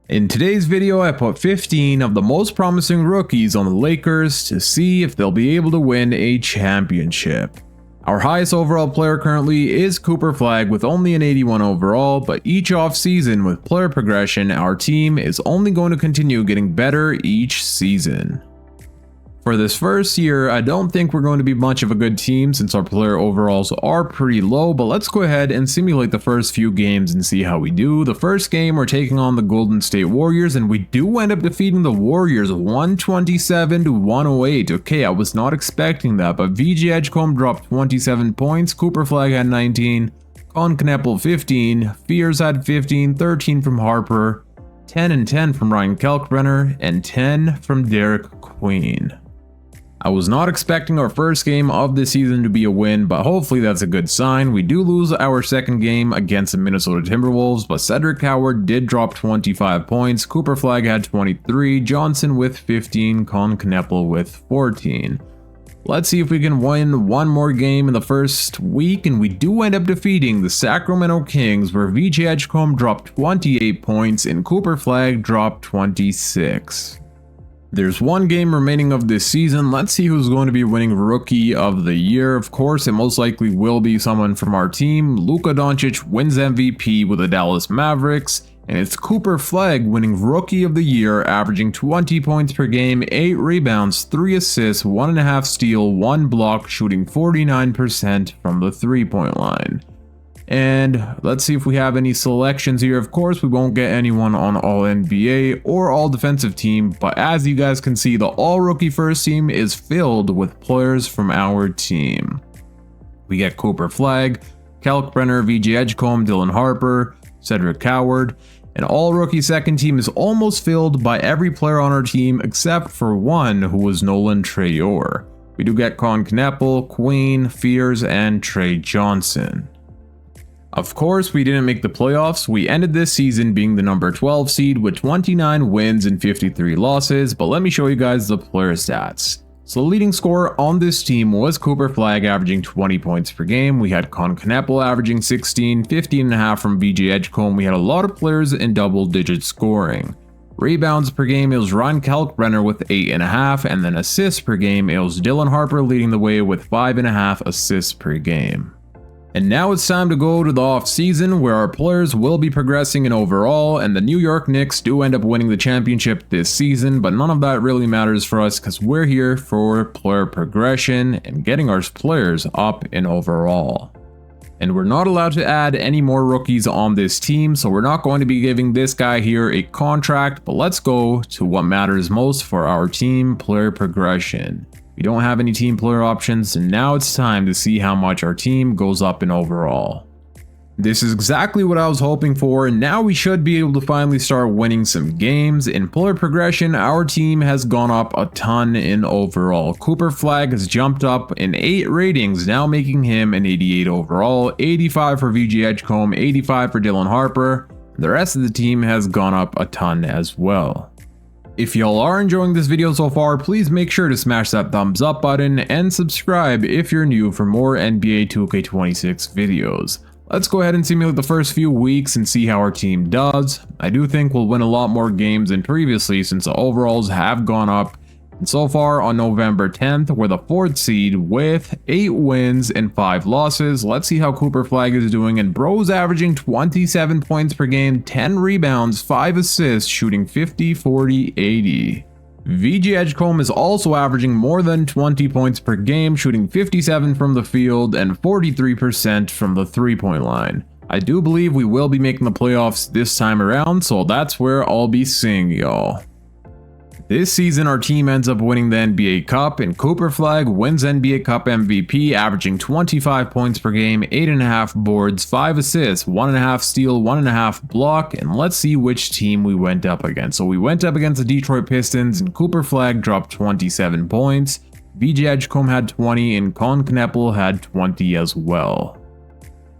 In today's video, I put 15 of the most promising rookies on the Lakers to see if they'll be able to win a championship. Our highest overall player currently is Cooper Flagg with only an 81 overall, but each offseason with player progression, our team is only going to continue getting better each season. For this first year, I don't think we're going to be much of a good team since our player overalls are pretty low, but let's go ahead and simulate the first few games and see how we do. The first game, we're taking on the Golden State Warriors, and we do end up defeating the Warriors 127 to 108. Okay, I was not expecting that, but VJ Edgecombe dropped 27 points, Cooper Flagg had 19, Con Kneppel 15, Fears had 15, 13 from Harper, 10 and 10 from Ryan Kalkbrenner, and 10 from Derek Queen. I was not expecting our first game of the season to be a win, but hopefully that's a good sign. We do lose our second game against the Minnesota Timberwolves, but Cedric Howard did drop 25 points, Cooper Flagg had 23, Johnson with 15, Con Kneppel with 14. Let's see if we can win one more game in the first week, and we do end up defeating the Sacramento Kings, where VJ Edgecombe dropped 28 points and Cooper Flagg dropped 26. There's one game remaining of this season. Let's see who's going to be winning Rookie of the Year. Of course, it most likely will be someone from our team. Luka Doncic wins MVP with the Dallas Mavericks, and it's Cooper Flagg winning Rookie of the Year, averaging 20 points per game, 8 rebounds, 3 assists, 1.5 steal, 1 block, shooting 49% from the 3-point line. And let's see if we have any selections here. Of course, we won't get anyone on All NBA or All Defensive Team, but as you guys can see, the All Rookie First Team is filled with players from our team. We get Cooper Flagg, Kalkbrenner, VJ Edgecombe, Dylan Harper, Cedric Howard, and All Rookie Second Team is almost filled by every player on our team except for one, who was Nolan Traore. We do get Con Kneppel, Queen, Fears, and Trey Johnson. Of course, we didn't make the playoffs. We ended this season being the number 12 seed with 29 wins and 53 losses, but let me show you guys the player stats. So the leading scorer on this team was Cooper Flagg, averaging 20 points per game. We had Con Kneppel averaging 16, 15.5 from VJ Edgecombe. We had a lot of players in double-digit scoring. Rebounds per game, it was Ryan Kalkbrenner with 8.5, and then assists per game, it was Dylan Harper leading the way with 5.5 assists per game. And now it's time to go to the off-season, where our players will be progressing in overall, and the New York Knicks do end up winning the championship this season, but none of that really matters for us because we're here for player progression and getting our players up in overall. And we're not allowed to add any more rookies on this team, so we're not going to be giving this guy here a contract, but let's go to what matters most for our team, player progression. We don't have any team player options, and now it's time to see how much our team goes up in overall. This is exactly what I was hoping for, and now we should be able to finally start winning some games. In player progression, our team has gone up a ton in overall. Cooper Flagg has jumped up in 8 ratings, now making him an 88 overall, 85 for VJ Edgecombe, 85 for Dylan Harper. The rest of the team has gone up a ton as well. If y'all are enjoying this video so far, please make sure to smash that thumbs up button and subscribe if you're new for more NBA 2K26 videos. Let's go ahead and simulate the first few weeks and see how our team does. I do think we'll win a lot more games than previously since the overalls have gone up. And so far on November 10th, we're the 4th seed with 8 wins and 5 losses. Let's see how Cooper Flagg is doing, and bro's averaging 27 points per game, 10 rebounds, 5 assists, shooting 50, 40, 80. VJ Edgecombe is also averaging more than 20 points per game, shooting 57 from the field and 43% from the 3-point line. I do believe we will be making the playoffs this time around, so that's where I'll be seeing y'all. This season, our team ends up winning the NBA Cup, and Cooper Flagg wins NBA Cup MVP, averaging 25 points per game, 8.5 boards, 5 assists, 1.5 steal, 1.5 block, and let's see which team we went up against. So we went up against the Detroit Pistons, and Cooper Flagg dropped 27 points, VJ Edgecombe had 20, and Con Kneppel had 20 as well.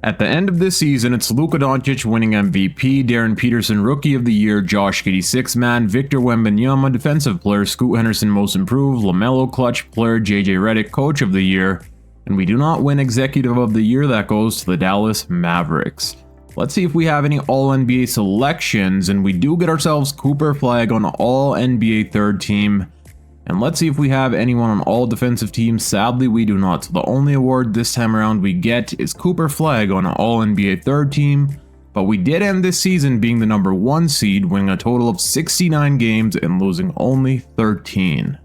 At the end of this season, it's Luka Doncic winning MVP, Darren Peterson Rookie of the Year, Josh Giddey Sixth Man, Victor Wembanyama Defensive Player, Scoot Henderson Most Improved, LaMelo Clutch Player, JJ Redick Coach of the Year, and we do not win Executive of the Year. That goes to the Dallas Mavericks. Let's see if we have any All-NBA selections, and we do get ourselves Cooper Flagg on All-NBA third team. And let's see if we have anyone on all defensive teams. Sadly, we do not. So the only award this time around we get is Cooper Flagg on an All-NBA third team. But we did end this season being the number 1 seed, winning a total of 69 games and losing only 13.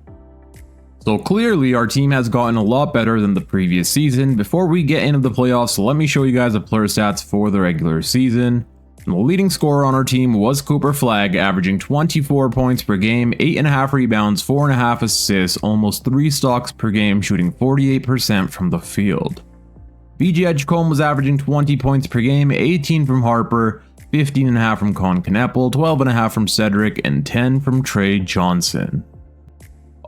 So clearly our team has gotten a lot better than the previous season. Before we get into the playoffs, let me show you guys the player stats for the regular season. And the leading scorer on our team was Cooper Flagg, averaging 24 points per game, 8.5 rebounds, 4.5 assists, almost 3 stocks per game, shooting 48% from the field. VJ Edgecombe was averaging 20 points per game, 18 from Harper, 15.5 from Con Kneppel, 12.5 from Cedric, and 10 from Trey Johnson.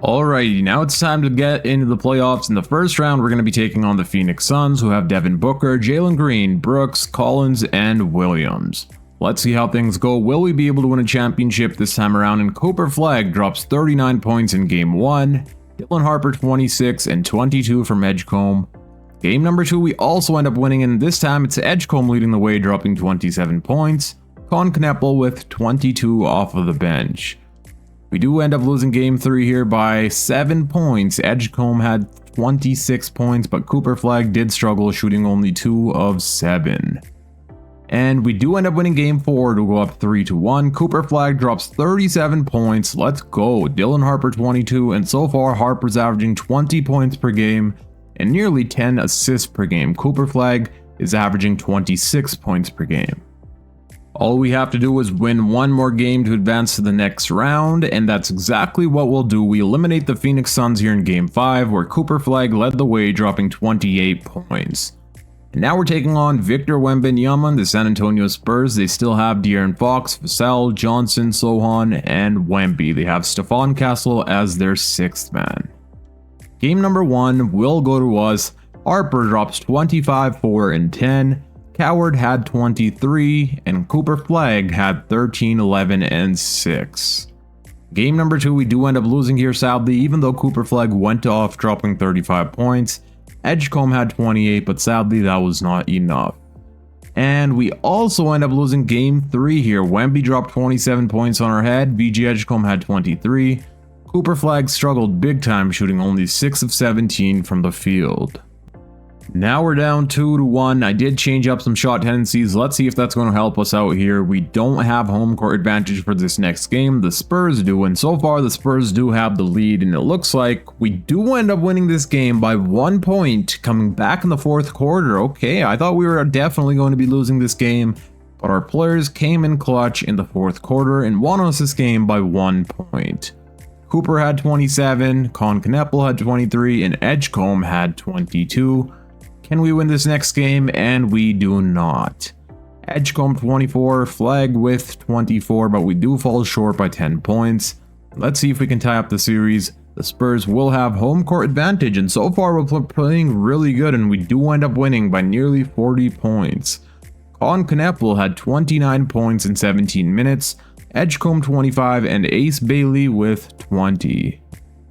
Alrighty, now it's time to get into the playoffs. In the first round, we're going to be taking on the Phoenix Suns, who have Devin Booker, Jalen Green, Brooks, Collins, and Williams. Let's see how things go. Will we be able to win a championship this time around? And Cooper Flagg drops 39 points in Game 1, Dylan Harper 26 and 22 from Edgecombe. Game number 2, we also end up winning, and this time it's Edgecombe leading the way, dropping 27 points, Con Kneppel with 22 off of the bench. We do end up losing Game 3 here by 7 points. Edgecombe had 26 points, but Cooper Flagg did struggle, shooting only 2 of 7. And we do end up winning Game 4 to go up 3-1. Cooper Flagg drops 37 points. Let's go. Dylan Harper 22, and so far Harper's averaging 20 points per game and nearly 10 assists per game. Cooper Flagg is averaging 26 points per game. All we have to do is win one more game to advance to the next round, and that's exactly what we'll do. We eliminate the Phoenix Suns here in Game 5, where Cooper Flagg led the way, dropping 28 points. And now we're taking on Victor Wembanyama, the San Antonio Spurs. They still have De'Aaron Fox, Vassell, Johnson, Sohan, and Wemby. They have Stephon Castle as their 6th man. Game number 1 will go to us. Harper drops 25, 4, and 10. Coward had 23, and Cooper Flagg had 13, 11, and 6. Game number 2, we do end up losing here sadly, even though Cooper Flagg went off, dropping 35 points. Edgecombe had 28, but sadly that was not enough. And we also end up losing Game 3 here. Wemby dropped 27 points on our head, VJ Edgecombe had 23. Cooper Flagg struggled big time, shooting only 6 of 17 from the field. Now we're down 2-1. I did change up some shot tendencies. Let's see if that's going to help us out here. We don't have home court advantage for this next game. The Spurs do, and so far the Spurs do have the lead, and it looks like we do end up winning this game by 1 point, coming back in the 4th quarter. Okay, I thought we were definitely going to be losing this game, but our players came in clutch in the 4th quarter and won us this game by 1 point. Cooper had 27, Con Kneppel had 23, and Edgecombe had 22. Can we win this next game? And we do not. Edgecombe 24, Flagg with 24, but we do fall short by 10 points. Let's see if we can tie up the series. The Spurs will have home court advantage, and so far we're playing really good, and we do end up winning by nearly 40 points. Con Kneppel had 29 points in 17 minutes, Edgecombe 25, and Ace Bailey with 20.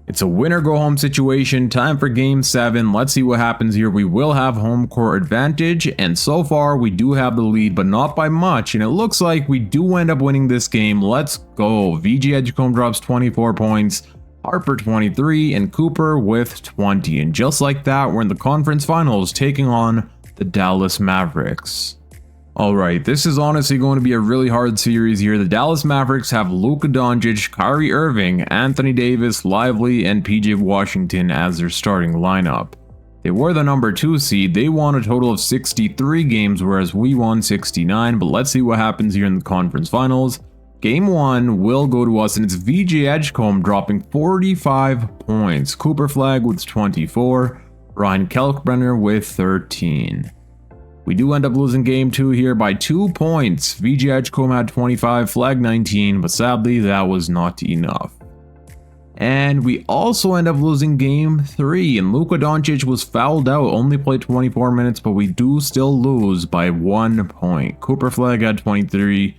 It's a winner-go-home situation. Time for Game 7. Let's see what happens here. We will have home court advantage, and so far we do have the lead, but not by much, and it looks like we do end up winning this game. Let's go. VJ Edgecombe drops 24 points, Harper 23, and Cooper with 20. And just like that, we're in the conference finals taking on the Dallas Mavericks. Alright, this is honestly going to be a really hard series here. The Dallas Mavericks have Luka Doncic, Kyrie Irving, Anthony Davis, Lively, and PJ Washington as their starting lineup. They were the number 2 seed. They won a total of 63 games, whereas we won 69, but let's see what happens here in the conference finals. Game 1 will go to us, and it's VJ Edgecombe dropping 45 points, Cooper Flagg with 24, Ryan Kalkbrenner with 13. We do end up losing Game 2 here by 2 points. VJ Edgecombe had 25, Flagg 19, but sadly that was not enough. And we also end up losing Game 3, and Luka Doncic was fouled out, only played 24 minutes, but we do still lose by 1 point. Cooper Flagg had 23,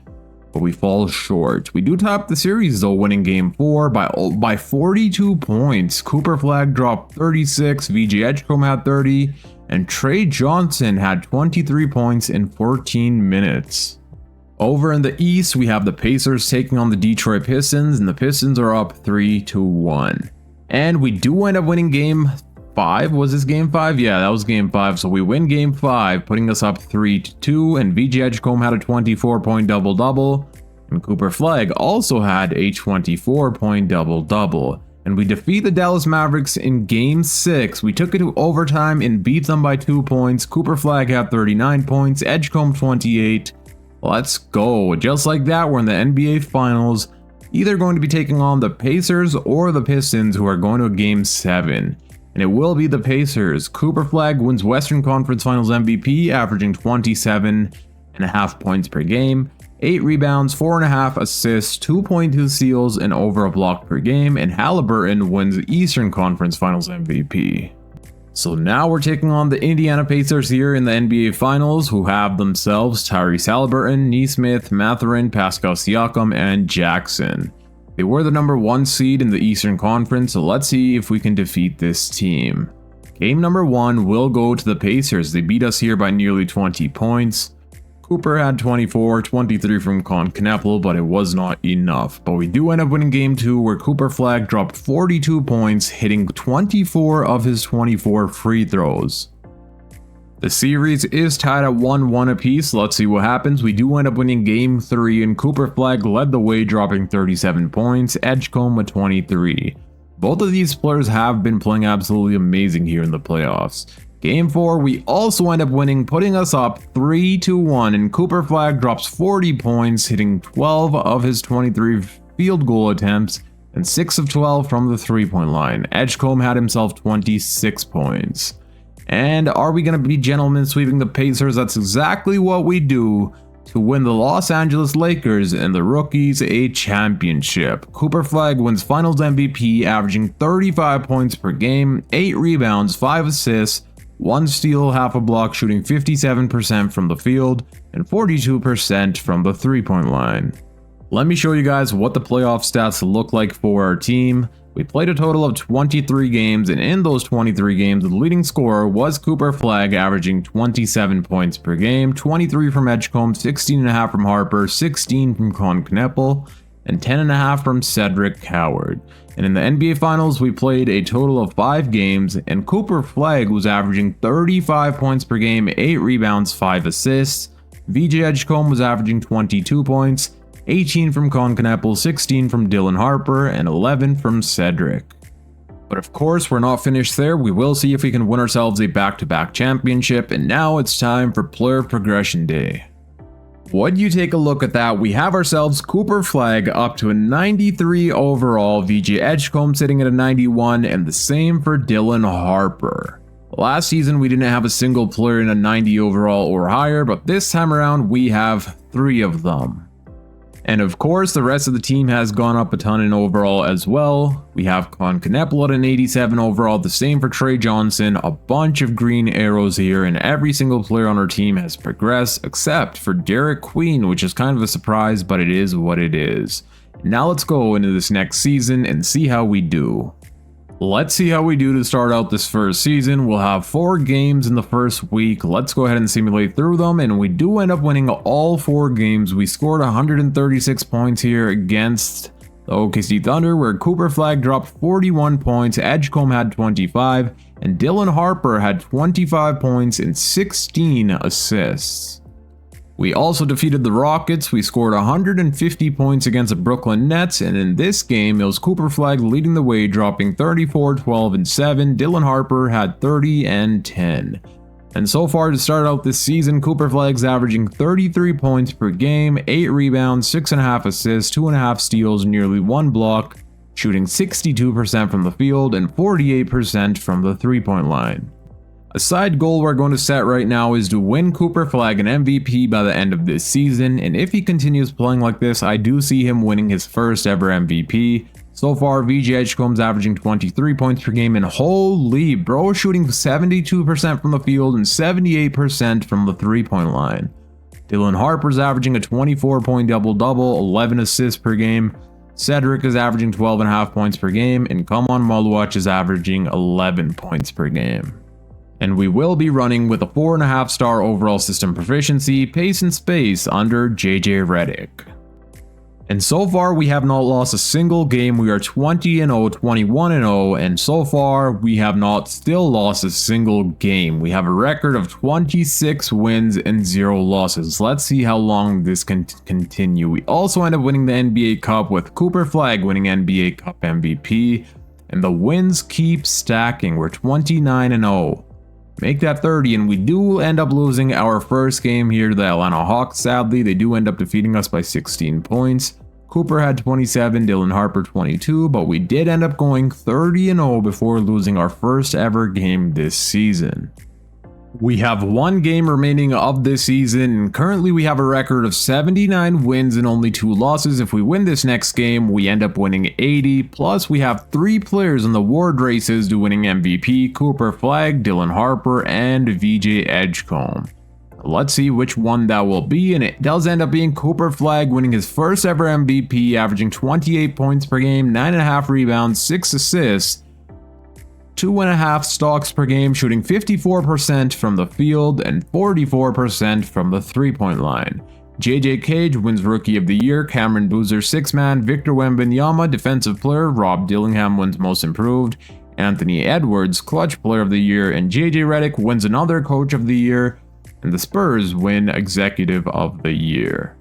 but we fall short. We do top the series though, winning Game 4 by 42 points. Cooper Flagg dropped 36, VJ Edgecombe had 30, and Trey Johnson had 23 points in 14 minutes. Over in the East, we have the Pacers taking on the Detroit Pistons, and the Pistons are up 3-1. And we do end up winning game 5. Was this game 5? Yeah, that was game 5. So we win game 5, putting us up 3-2, and VJ Edgecombe had a 24-point double-double, and Cooper Flagg also had a 24-point double-double. And we defeat the Dallas Mavericks in game 6. We took it to overtime and beat them by 2 points. Cooper Flagg had 39 points, Edgecombe 28. Let's go. Just like that, we're in the NBA Finals, either going to be taking on the Pacers or the Pistons, who are going to game 7. And it will be the Pacers. Cooper Flagg wins Western Conference Finals MVP, averaging 27.5 points per game, 8 rebounds, 4.5 assists, 2.2 steals, and over a block per game, and Haliburton wins Eastern Conference Finals MVP. So now we're taking on the Indiana Pacers here in the NBA Finals, who have themselves Tyrese Haliburton, Nesmith, Mathurin, Pascal Siakam, and Jackson. They were the number 1 seed in the Eastern Conference, so let's see if we can defeat this team. Game number 1 will go to the Pacers. They beat us here by nearly 20 points. Cooper had 24, 23 from Con Kneppel, but it was not enough. But we do end up winning game 2, where Cooper Flagg dropped 42 points, hitting 24 of his 24 free throws. The series is tied at 1-1 apiece. Let's see what happens. We do end up winning game 3, and Cooper Flagg led the way, dropping 37 points, Edgecombe with 23. Both of these players have been playing absolutely amazing here in the playoffs. Game 4, we also end up winning, putting us up 3-1, and Cooper Flagg drops 40 points, hitting 12 of his 23 field goal attempts, and 6 of 12 from the 3-point line. Edgecombe had himself 26 points. And are we going to be gentlemen sweeping the Pacers? That's exactly what we do to win the Los Angeles Lakers and the Rookies a championship. Cooper Flagg wins Finals MVP, averaging 35 points per game, 8 rebounds, 5 assists, 1 steal, half a block, shooting 57% from the field and 42% from the 3-point line. Let me show you guys what the playoff stats look like for our team. We played a total of 23 games, and in those 23 games, the leading scorer was Cooper Flagg, averaging 27 points per game, 23 from Edgecombe, 16.5 from Harper, 16 from Con Kneppel, and 10.5 from Cedric Howard. And in the NBA Finals, we played a total of 5 games, and Cooper Flagg was averaging 35 points per game, 8 rebounds, 5 assists. VJ Edgecombe was averaging 22 points, 18 from Con Kneppel, 16 from Dylan Harper, and 11 from Cedric. But of course, we're not finished there. We will see if we can win ourselves a back-to-back championship, and now it's time for Player Progression Day. When you take a look at that, we have ourselves Cooper Flagg up to a 93 overall, VJ Edgecombe sitting at a 91, and the same for Dylan Harper. Last season, we didn't have a single player in a 90 overall or higher, but this time around, we have 3 of them. And of course, the rest of the team has gone up a ton in overall as well. We have Con Kneppel at an 87 overall, the same for Trey Johnson, a bunch of green arrows here, and every single player on our team has progressed, except for Derek Queen, which is kind of a surprise, but it is what it is. Now let's go into this next season and see how we do. Let's see how we do to start out this first season. We'll have 4 games in the first week. Let's go ahead and simulate through them, and we do end up winning all 4 games. We scored 136 points here against the OKC Thunder, where Cooper Flagg dropped 41 points, Edgecombe had 25, and Dylan Harper had 25 points and 16 assists. We also defeated the Rockets. We scored 150 points against the Brooklyn Nets, and in this game, it was Cooper Flagg leading the way, dropping 34, 12, and 7. Dylan Harper had 30 and 10. And so far to start out this season, Cooper Flagg's averaging 33 points per game, 8 rebounds, 6.5 assists, 2.5 steals, nearly 1 block, shooting 62% from the field and 48% from the 3-point line. A side goal we're going to set right now is to win Cooper Flagg an MVP by the end of this season, and if he continues playing like this, I do see him winning his first ever MVP. So far, VJ Edgecombe's averaging 23 points per game, and holy bro, shooting 72% from the field and 78% from the 3-point line. Dylan Harper's averaging a 24-point double-double, 11 assists per game. Cedric is averaging 12.5 points per game, and Kamon Maluach is averaging 11 points per game. And we will be running with a 4.5-star overall system proficiency, pace and space under JJ Redick. And so far we have not lost a single game. We are 20-0, 21-0, and so far we have not still lost a single game. We have a record of 26 wins and 0 losses. Let's see how long this can continue. We also end up winning the NBA Cup with Cooper Flagg winning NBA Cup MVP, and the wins keep stacking. We're 29-0. Make that 30, and we do end up losing our first game here to the Atlanta Hawks. Sadly, they do end up defeating us by 16 points. Cooper had 27, Dylan Harper 22, but we did end up going 30-0 before losing our first ever game this season. We have one game remaining of this season, and currently we have a record of 79 wins and only 2 losses. If we win this next game, we end up winning 80, plus we have 3 players in the award races to winning MVP: Cooper Flagg, Dylan Harper, and VJ Edgecombe. Let's see which one that will be, and it does end up being Cooper Flagg winning his first ever MVP, averaging 28 points per game, 9.5 rebounds, 6 assists, 2.5 stocks per game, shooting 54% from the field and 44% from the 3-point line. JJ Cage wins Rookie of the Year, Cameron Boozer 6-man, Victor Wembanyama Defensive Player, Rob Dillingham wins Most Improved, Anthony Edwards Clutch Player of the Year, and JJ Redick wins another Coach of the Year, and the Spurs win Executive of the Year.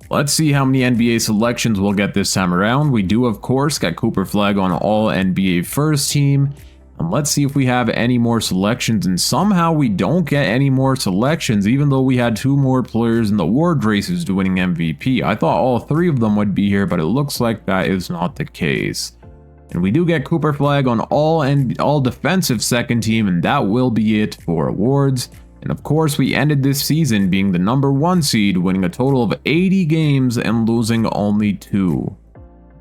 Let's see how many NBA selections we'll get this time around. We do of course get Cooper Flagg on All NBA First Team. And let's see if we have any more selections, and somehow we don't get any more selections even though we had 2 more players in the award races to winning MVP. I thought all 3 of them would be here, but it looks like that is not the case. And we do get Cooper Flagg on All Defensive Second Team, and that will be it for awards. And of course we ended this season being the #1 seed, winning a total of 80 games and losing only 2.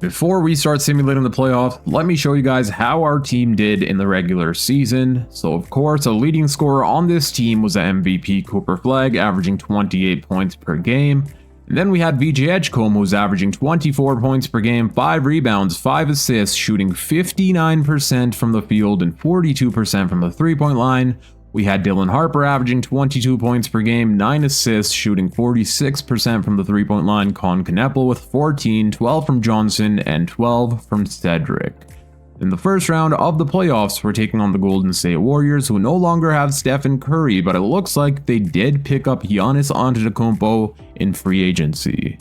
Before we start simulating the playoffs, let me show you guys how our team did in the regular season. So of course, a leading scorer on this team was the MVP Cooper Flagg, averaging 28 points per game. And then we had VJ Edgecombe, who was averaging 24 points per game, 5 rebounds, 5 assists, shooting 59% from the field and 42% from the 3-point line. We had Dylan Harper averaging 22 points per game, 9 assists, shooting 46% from the 3-point line. Con Kneppel with 14, 12 from Johnson, and 12 from Cedric. In the first round of the playoffs, we're taking on the Golden State Warriors, who no longer have Stephen Curry, but it looks like they did pick up Giannis Antetokounmpo in free agency.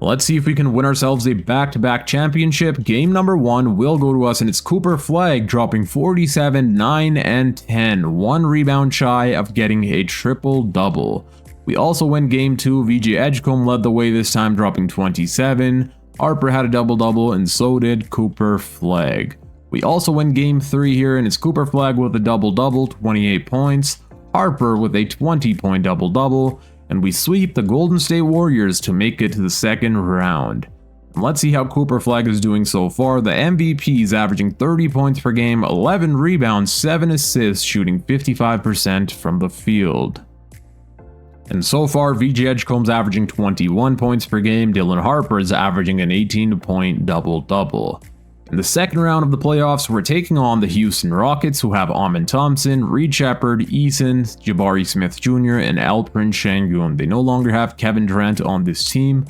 Let's see if we can win ourselves a back-to-back championship. Game #1 will go to us, and it's Cooper Flagg dropping 47, 9, and 10, 1 rebound shy of getting a triple-double. We also win Game 2. VJ Edgecombe led the way this time, dropping 27. Harper had a double-double, and so did Cooper Flagg. We also win Game 3 here, and it's Cooper Flagg with a double-double, 28 points. Harper with a 20-point double-double. And we sweep the Golden State Warriors to make it to the second round. And let's see how Cooper Flagg is doing so far. The MVP is averaging 30 points per game, 11 rebounds, 7 assists, shooting 55% from the field. And so far, VJ Edgecombe's averaging 21 points per game. Dylan Harper is averaging an 18-point double-double. In the second round of the playoffs, we're taking on the Houston Rockets, who have Amen Thompson, Reed Sheppard, Eason, Jabari Smith Jr., and Alperen Sengun. They no longer have Kevin Durant on this team,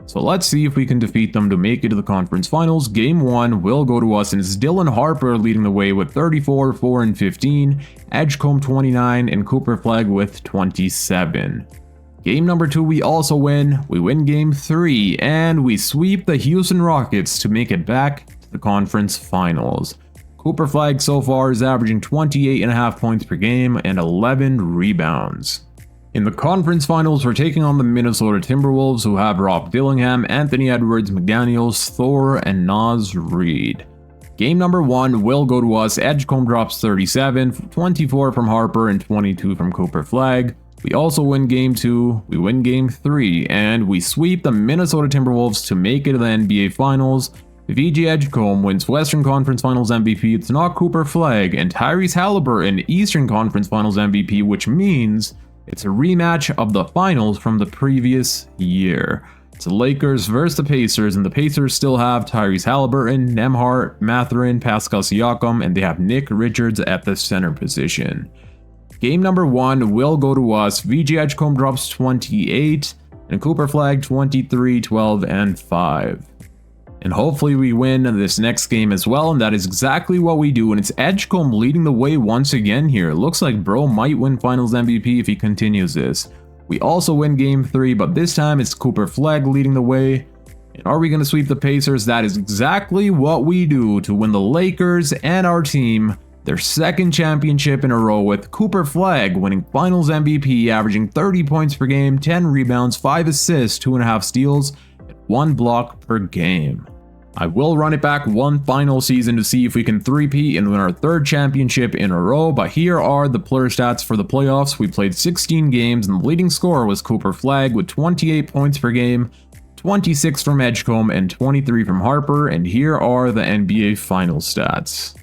so let's see if we can defeat them to make it to the conference finals. Game 1 will go to us, and it's Dylan Harper leading the way with 34, 4, and 15, Edgecombe 29, and Cooper Flagg with 27. Game #2 we also win. We win Game 3, and we sweep the Houston Rockets to make it back the conference finals. Cooper Flagg so far is averaging 28.5 points per game and 11 rebounds. In the conference finals, we're taking on the Minnesota Timberwolves, who have Rob Dillingham, Anthony Edwards, McDaniels, Thor, and Naz Reid. Game #1 will go to us. Edgecombe drops 37, 24 from Harper, and 22 from Cooper Flagg. We also win Game 2, we win Game 3, and we sweep the Minnesota Timberwolves to make it to the NBA Finals. VJ Edgecombe wins Western Conference Finals MVP. It's not Cooper Flagg, and Tyrese Halliburton Eastern Conference Finals MVP, which means it's a rematch of the finals from the previous year. It's the Lakers versus the Pacers, and the Pacers still have Tyrese Halliburton, Nembhard, Mathurin, Pascal Siakam, and they have Nick Richards at the center position. Game number 1 will go to us. VG Edgecombe drops 28 and Cooper Flag 23, 12, and 5. And hopefully we win this next game as well, and that is exactly what we do, and it's Edgecombe leading the way once again here. It looks like bro might win Finals MVP if he continues this. We also win game 3, but this time it's Cooper Flag leading the way. And are we going to sweep the Pacers? That is exactly what we do to win the Lakers and our team their second championship in a row, with Cooper Flag winning Finals MVP, averaging 30 points per game, 10 rebounds, 5 assists, 2.5 steals, and 1 block per game. I will run it back one final season to see if we can three-peat and win our third championship in a row, but here are the player stats for the playoffs. We played 16 games and the leading scorer was Cooper Flag with 28 points per game, 26 from Edgecombe, and 23 from Harper, and here are the NBA final stats.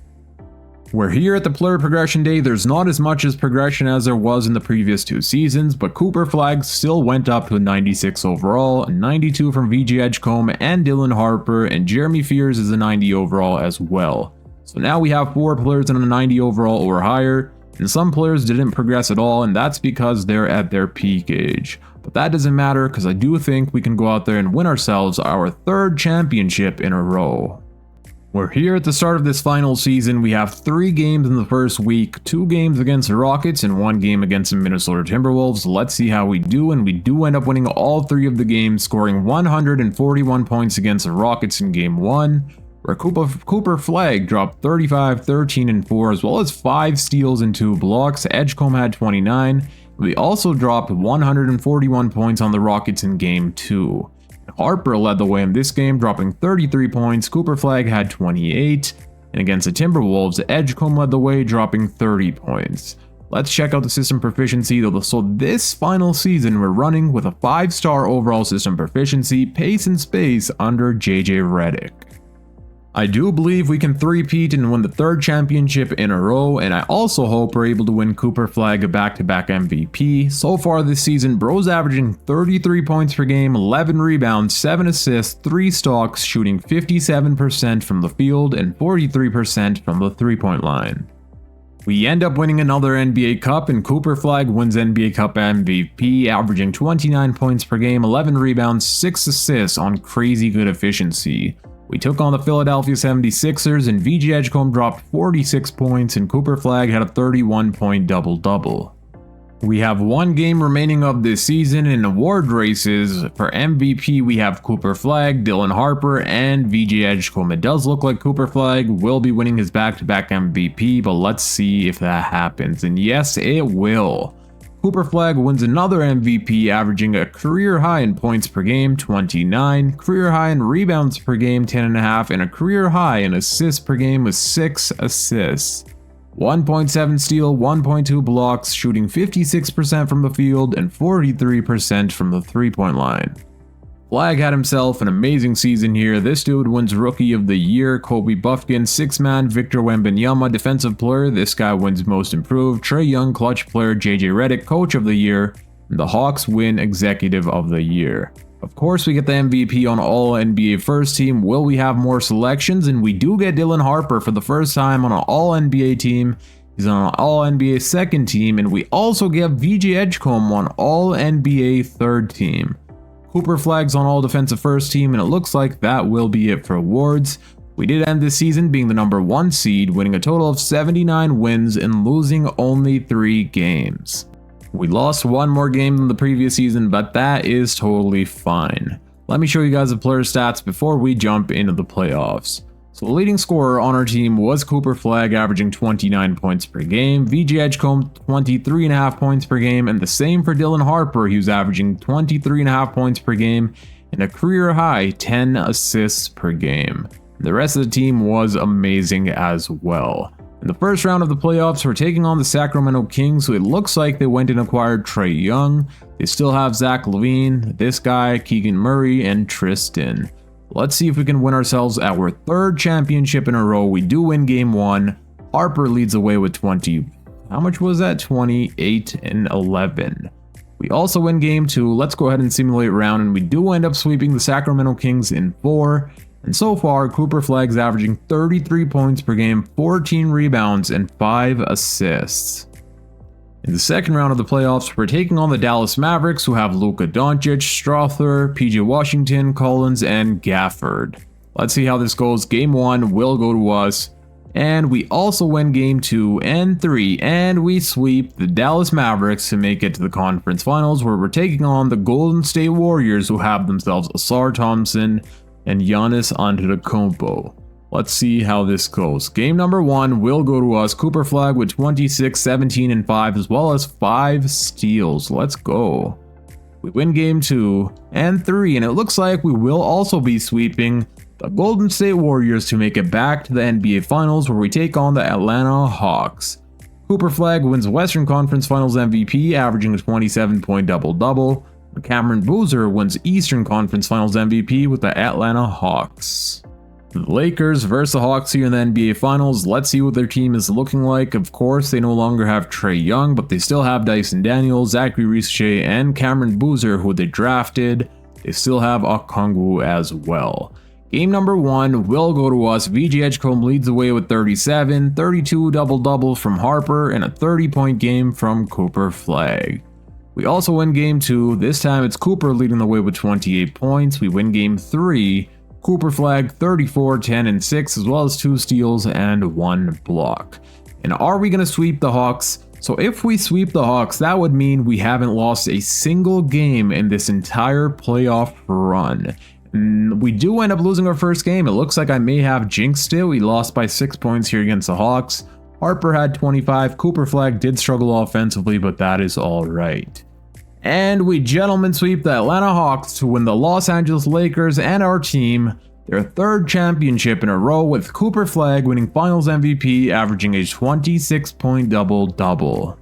We're here at the player progression day. There's not as much as progression as there was in the previous 2 seasons, but Cooper Flag still went up to a 96 overall, a 92 from VG Edgecombe and Dylan Harper, and Jeremy Fears is a 90 overall as well. So now we have 4 players in a 90 overall or higher, and some players didn't progress at all, and that's because they're at their peak age. But that doesn't matter, because I do think we can go out there and win ourselves our third championship in a row. We're here at the start of this final season. We have 3 games in the first week, 2 games against the Rockets and 1 game against the Minnesota Timberwolves. Let's see how we do, and we do end up winning all 3 of the games, scoring 141 points against the Rockets in game 1, where Cooper Flag dropped 35, 13, and 4, as well as 5 steals and 2 blocks. Edgecombe had 29. We also dropped 141 points on the Rockets in game 2. Harper led the way in this game, dropping 33 points. Cooper Flag had 28, and against the Timberwolves, Edgecombe led the way, dropping 30 points. Let's check out the system proficiency though. So this final season, we're running with a 5-star overall system proficiency, pace and space under JJ Redick. I do believe we can three-peat and win the third championship in a row, and I also hope we're able to win Cooper Flag a back-to-back MVP. So far this season, bro's averaging 33 points per game, 11 rebounds, 7 assists, 3 stocks, shooting 57% from the field and 43% from the three-point line. We end up winning another NBA Cup, and Cooper Flag wins NBA Cup MVP, averaging 29 points per game, 11 rebounds, 6 assists on crazy good efficiency. We took on the Philadelphia 76ers, and VG Edgecombe dropped 46 points, and Cooper Flag had a 31-point double-double. We have 1 game remaining of this season. In award races, for MVP we have Cooper Flag, Dylan Harper, and VG Edgecombe. It does look like Cooper Flag will be winning his back-to-back MVP, but let's see if that happens, and yes, it will. Cooper Flag wins another MVP, averaging a career high in points per game, 29, career high in rebounds per game, 10.5, and a career high in assists per game with 6 assists. 1.7 steal, 1.2 blocks, shooting 56% from the field and 43% from the three-point line. Flag had himself an amazing season here. This dude wins Rookie of the Year, Kobe Buffkin, 6-man, Victor Wembanyama, Defensive Player, this guy wins Most Improved, Trae Young, Clutch Player, JJ Redick, Coach of the Year, and the Hawks win Executive of the Year. Of course, we get the MVP on All-NBA First Team. Will we have more selections? And we do get Dylan Harper for the first time on an All-NBA team. He's on an All-NBA Second Team, and we also get VG Edgecombe on All-NBA Third Team. Cooper Flag's on All Defensive First Team, and it looks like that will be it for awards. We did end this season being the number 1 seed, winning a total of 79 wins and losing only 3 games. We lost 1 more game than the previous season, but that is totally fine. Let me show you guys the player stats before we jump into the playoffs. So the leading scorer on our team was Cooper Flag, averaging 29 points per game, VG Edgecombe 23.5 points per game, and the same for Dylan Harper. He was averaging 23.5 points per game and a career high 10 assists per game. The rest of the team was amazing as well. In the first round of the playoffs, we're taking on the Sacramento Kings, so it looks like they went and acquired Trae Young. They still have Zach LaVine, this guy, Keegan Murray, and Tristan. Let's see if we can win ourselves our 3rd championship in a row. We do win game 1. Harper leads the way with 20. How much was that? 28 and 11. We also win game 2. Let's go ahead and simulate round, and we do end up sweeping the Sacramento Kings in 4. And so far, Cooper Flag's averaging 33 points per game, 14 rebounds, and 5 assists. In the second round of the playoffs, we're taking on the Dallas Mavericks, who have Luka Doncic, Strawther, PJ Washington, Collins, and Gafford. Let's see how this goes. Game 1 will go to us, and we also win Game 2 and 3, and we sweep the Dallas Mavericks to make it to the conference finals, where we're taking on the Golden State Warriors, who have themselves Ausar Thompson and Giannis Antetokounmpo. Let's see how this goes. Game number 1 will go to us. Cooper Flagg with 26, 17, and 5, as well as 5 steals. Let's go. We win game 2 and 3, and it looks like we will also be sweeping the Golden State Warriors to make it back to the NBA Finals, where we take on the Atlanta Hawks. Cooper Flagg wins Western Conference Finals MVP, averaging a 27-point double-double. Cameron Boozer wins Eastern Conference Finals MVP with the Atlanta Hawks. The Lakers versus the Hawks here in the NBA Finals. Let's see what their team is looking like. Of course, they no longer have Trae Young, but they still have Dyson Daniels, Zachary Risacher, and Cameron Boozer, who they drafted. They still have Okongwu as well. Game number 1 will go to us. VJ Edgecombe leads the way with 37, 32 double-double from Harper, and a 30-point game from Cooper Flagg. We also win game 2. This time it's Cooper leading the way with 28 points. We win game 3. Cooper Flagg 34, 10, and 6, as well as 2 steals and 1 block. And are we going to sweep the Hawks? So if we sweep the Hawks, that would mean we haven't lost a single game in this entire playoff run. And we do end up losing our first game. It looks like I may have jinxed it. We lost by 6 points here against the Hawks. Harper had 25. Cooper Flagg did struggle offensively, but that is all right. And we gentlemen sweep the Atlanta Hawks to win the Los Angeles Lakers and our team their 3rd championship in a row, with Cooper Flagg winning Finals MVP, averaging a 26-point double-double.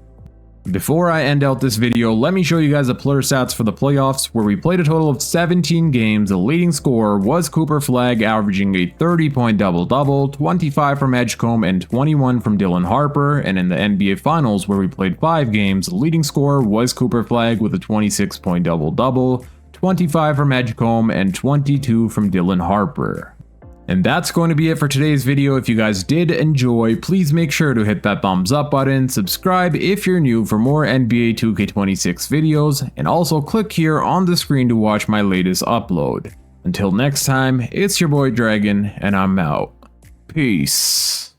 Before I end out this video, let me show you guys the player stats for the playoffs, where we played a total of 17 games. The leading scorer was Cooper Flagg, averaging a 30-point double-double, 25 from Edgecombe and 21 from Dylan Harper. And in the NBA Finals, where we played 5 games, the leading scorer was Cooper Flagg with a 26-point double-double, 25 from Edgecombe and 22 from Dylan Harper. And that's going to be it for today's video. If you guys did enjoy, please make sure to hit that thumbs up button, subscribe if you're new for more NBA 2K26 videos, and also click here on the screen to watch my latest upload. Until next time, it's your boy Dragon, and I'm out. Peace.